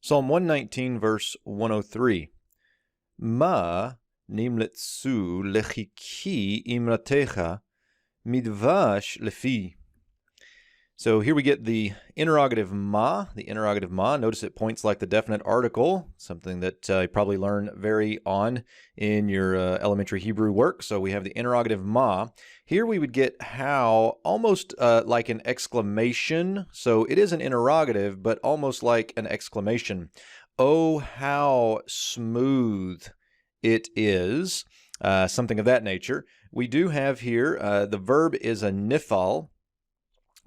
Psalm 119, verse 103. Ma nimletsu lechiki imratecha midvash lefi. So here we get the interrogative ma. Notice it points like the definite article, something that you probably learn very on in your elementary Hebrew work. So we have the interrogative ma. Here we would get how, almost like an exclamation. So it is an interrogative, but almost like an exclamation. Oh, how smooth it is. Something of that nature. We do have here, the verb is a nifal.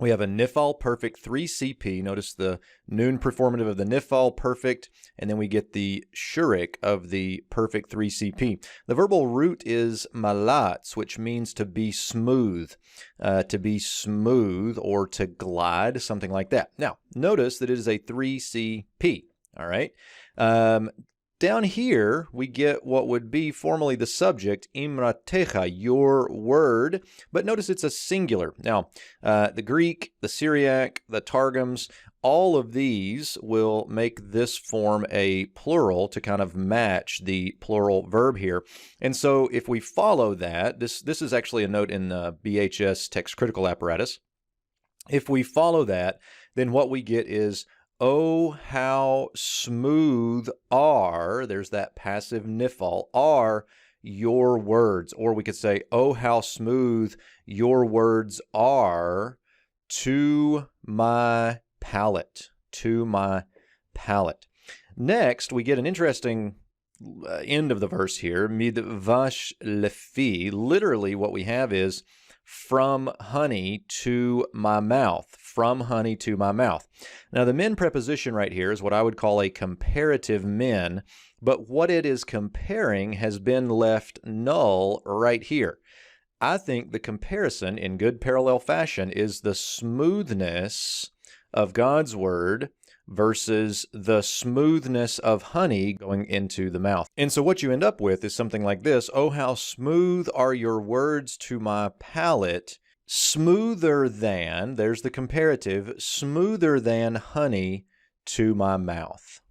We have a nifal perfect 3CP. Notice the noon performative of the nifal perfect, and then we get the shurik of the perfect 3CP. The verbal root is malatz, which means to be smooth or to glide, something like that. Now, notice that it is a 3CP, all right? Down here, we get what would be formally the subject, imratecha, your word, but notice it's a singular. Now, the Greek, the Syriac, the Targums, all of these will make this form a plural to kind of match the plural verb here. And so if we follow that, this is actually a note in the BHS text critical apparatus. If we follow that, then what we get is, oh, how smooth are, there's that passive nifal, are your words. Or we could say, oh, how smooth your words are to my palate, Next, we get an interesting end of the verse here, midvash lefi. Literally what we have is, from honey to my mouth. From honey to my mouth. Now, the min preposition right here is what I would call a comparative min, but what it is comparing has been left null right here. I think the comparison in good parallel fashion is the smoothness of God's word versus the smoothness of honey going into the mouth. And so what you end up with is something like this. Oh, how smooth are your words to my palate, smoother than, there's the comparative, smoother than honey to my mouth.